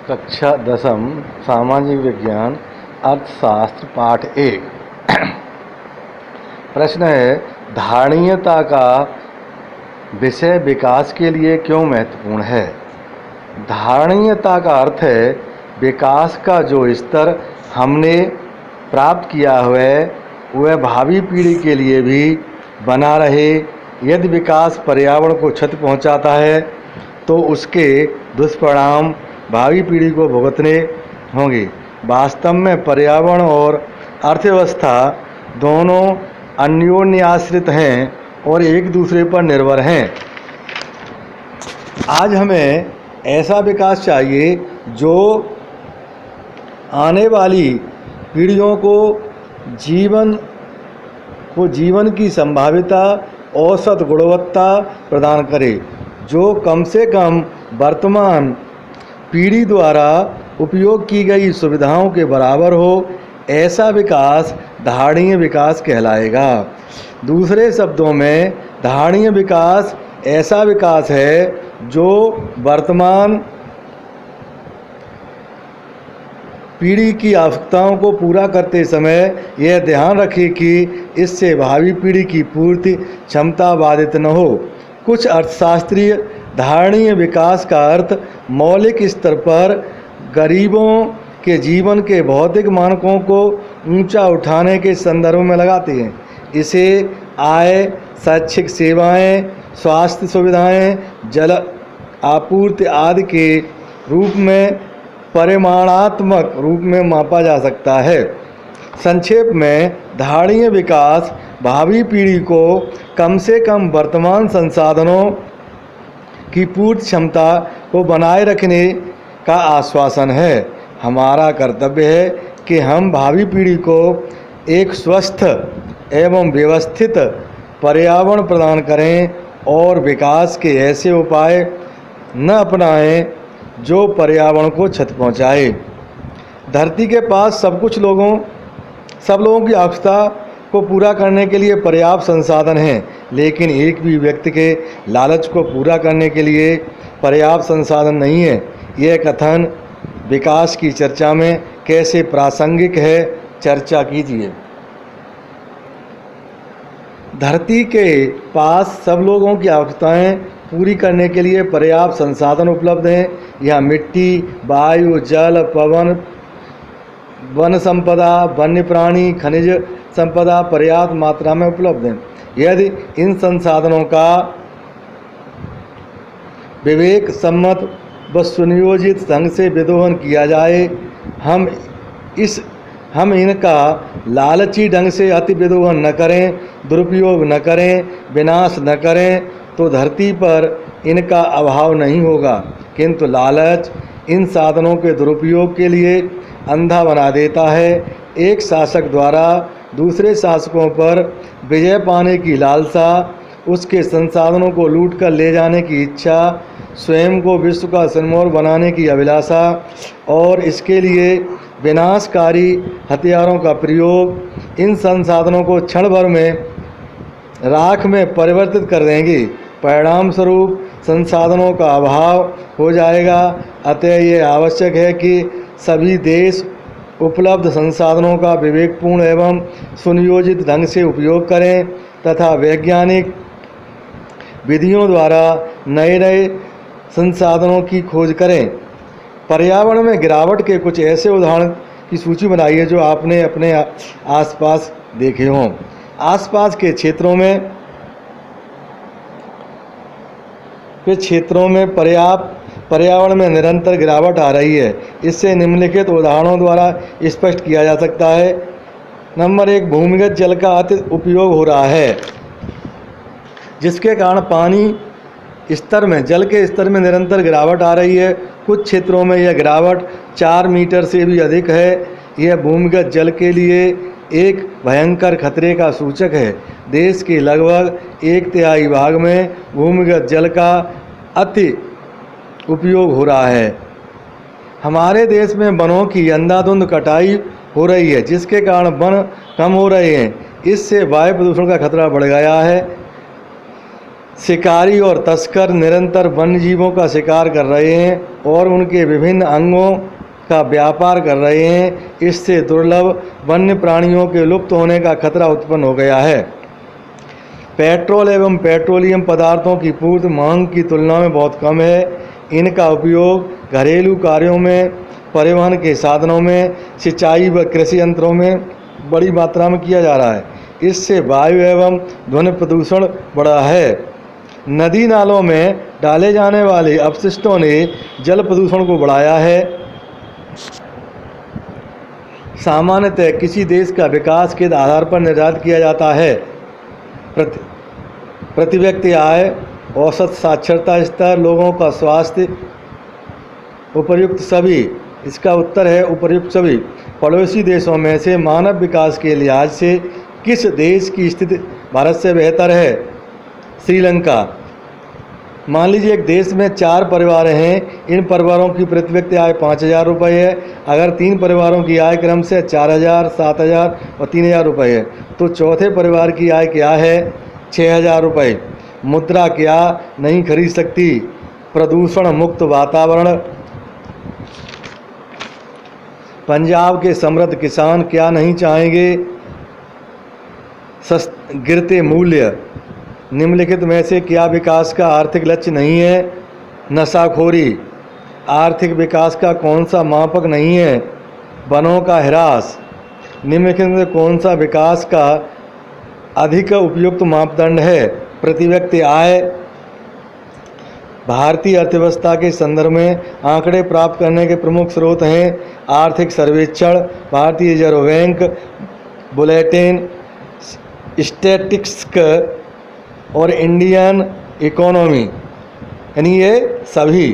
कक्षा 10वीं सामाजिक विज्ञान अर्थशास्त्र पाठ 1। प्रश्न है, धारणीयता का विषय विकास के लिए क्यों महत्वपूर्ण है। धारणीयता का अर्थ है विकास का जो स्तर हमने प्राप्त किया है वह भावी पीढ़ी के लिए भी बना रहे। यदि विकास पर्यावरण को क्षति पहुंचाता है तो उसके दुष्परिणाम भावी पीढ़ी को भुगतने होंगे। वास्तव में पर्यावरण और अर्थव्यवस्था दोनों अन्योन्याश्रित हैं और एक दूसरे पर निर्भर हैं। आज हमें ऐसा विकास चाहिए जो आने वाली पीढ़ियों को जीवन की संभाव्यता औसत गुणवत्ता प्रदान करे, जो कम से कम वर्तमान पीढ़ी द्वारा उपयोग की गई सुविधाओं के बराबर हो। ऐसा विकास धारणीय विकास कहलाएगा। दूसरे शब्दों में धारणीय विकास ऐसा विकास है जो वर्तमान पीढ़ी की आवश्यकताओं को पूरा करते समय यह ध्यान रखे कि इससे भावी पीढ़ी की पूर्ति क्षमता बाधित न हो। कुछ अर्थशास्त्रीय धारणीय विकास का अर्थ मौलिक स्तर पर गरीबों के जीवन के भौतिक मानकों को ऊंचा उठाने के संदर्भ में लगाते हैं। इसे आय, शैक्षिक सेवाएं, स्वास्थ्य सुविधाएं, जल आपूर्ति आदि के रूप में परिमाणात्मक रूप में मापा जा सकता है। संक्षेप में, धारणीय विकास भावी पीढ़ी को कम से कम वर्तमान संसाधनों की पूर्ति क्षमता को बनाए रखने का आश्वासन है। हमारा कर्तव्य है कि हम भावी पीढ़ी को एक स्वस्थ एवं व्यवस्थित पर्यावरण प्रदान करें और विकास के ऐसे उपाय न अपनाएं जो पर्यावरण को क्षति पहुंचाए। धरती के पास सब लोगों की आवश्यकता को पूरा करने के लिए पर्याप्त संसाधन हैं, लेकिन एक भी व्यक्ति के लालच को पूरा करने के लिए पर्याप्त संसाधन नहीं है। यह कथन विकास की चर्चा में कैसे प्रासंगिक है, चर्चा कीजिए। धरती के पास सब लोगों की आवश्यकताएं पूरी करने के लिए पर्याप्त संसाधन उपलब्ध हैं। यह मिट्टी, वायु, जल, पवन, वन संपदा, वन्य प्राणी, खनिज संपदा पर्याप्त मात्रा में उपलब्ध है। यदि इन संसाधनों का विवेक सम्मत व सुनियोजित ढंग से विदोहन किया जाए, हम इनका लालची ढंग से अति विदोहन न करें, दुरुपयोग न करें, विनाश न करें, तो धरती पर इनका अभाव नहीं होगा। किंतु लालच इन साधनों के दुरुपयोग के लिए अंधा बना देता है। एक शासक द्वारा दूसरे शासकों पर विजय पाने की लालसा, उसके संसाधनों को लूट कर ले जाने की इच्छा, स्वयं को विश्व का सिरमौर बनाने की अभिलाषा और इसके लिए विनाशकारी हथियारों का प्रयोग इन संसाधनों को क्षण भर में राख में परिवर्तित कर देंगे। परिणाम स्वरूप संसाधनों का अभाव हो जाएगा। अतः ये आवश्यक है कि सभी देश उपलब्ध संसाधनों का विवेकपूर्ण एवं सुनियोजित ढंग से उपयोग करें तथा वैज्ञानिक विधियों द्वारा नए संसाधनों की खोज करें। पर्यावरण में गिरावट के कुछ ऐसे उदाहरण की सूची बनाइए जो आपने अपने आसपास देखे हों। आसपास के क्षेत्रों में पर्यावरण में निरंतर गिरावट आ रही है। इससे निम्नलिखित उदाहरणों द्वारा स्पष्ट किया जा सकता है। नंबर 1, भूमिगत जल का अति उपयोग हो रहा है, जिसके कारण जल के स्तर में निरंतर गिरावट आ रही है। कुछ क्षेत्रों में यह गिरावट 4 मीटर से भी अधिक है। यह भूमिगत जल के लिए एक भयंकर खतरे का सूचक है। देश के लगभग 1/3 भाग में भूमिगत जल का अति उपयोग हो रहा है। हमारे देश में वनों की अंधाधुंध कटाई हो रही है, जिसके कारण वन कम हो रहे हैं। इससे वायु प्रदूषण का खतरा बढ़ गया है। शिकारी और तस्कर निरंतर वन्य जीवों का शिकार कर रहे हैं और उनके विभिन्न अंगों का व्यापार कर रहे हैं। इससे दुर्लभ वन्य प्राणियों के लुप्त होने का खतरा उत्पन्न हो गया है। पेट्रोल एवं पेट्रोलियम पदार्थों की पूर्ति मांग की तुलना में बहुत कम है। इनका उपयोग घरेलू कार्यों में, परिवहन के साधनों में, सिंचाई व कृषि यंत्रों में बड़ी मात्रा में किया जा रहा है। इससे वायु एवं ध्वनि प्रदूषण बढ़ा है। नदी नालों में डाले जाने वाले अपशिष्टों ने जल प्रदूषण को बढ़ाया है। सामान्यतः किसी देश का विकास किस आधार पर निर्धारित किया जाता है? प्रति व्यक्ति आय, औसत साक्षरता स्तर, लोगों का स्वास्थ्य, उपर्युक्त सभी। इसका उत्तर है उपर्युक्त सभी। पड़ोसी देशों में से मानव विकास के लिहाज से किस देश की स्थिति भारत से बेहतर है? श्रीलंका। मान लीजिए एक देश में 4 परिवार हैं। इन परिवारों की प्रति व्यक्ति आय 5,000 रुपये है। अगर 3 परिवारों की आय क्रम से 4,000, 7,000 और 3,000 रुपये है तो चौथे परिवार की आय क्या है? 6,000 रुपये। मुद्रा क्या नहीं खरीद सकती? प्रदूषण मुक्त वातावरण। पंजाब के समृद्ध किसान क्या नहीं चाहेंगे? गिरते मूल्य। निम्नलिखित में से क्या विकास का आर्थिक लक्ष्य नहीं है? नशाखोरी। आर्थिक विकास का कौन सा मापक नहीं है? वनों का ह्रास। निम्नलिखित में कौन सा विकास का अधिक उपयुक्त मापदंड है? प्रति व्यक्ति आय। भारतीय अर्थव्यवस्था के संदर्भ में आंकड़े प्राप्त करने के प्रमुख स्रोत हैं आर्थिक सर्वेक्षण, भारतीय रिजर्व बैंक, बुलेटिन, स्टैटिस्टिक्स और इंडियन इकोनॉमी, यानी ये सभी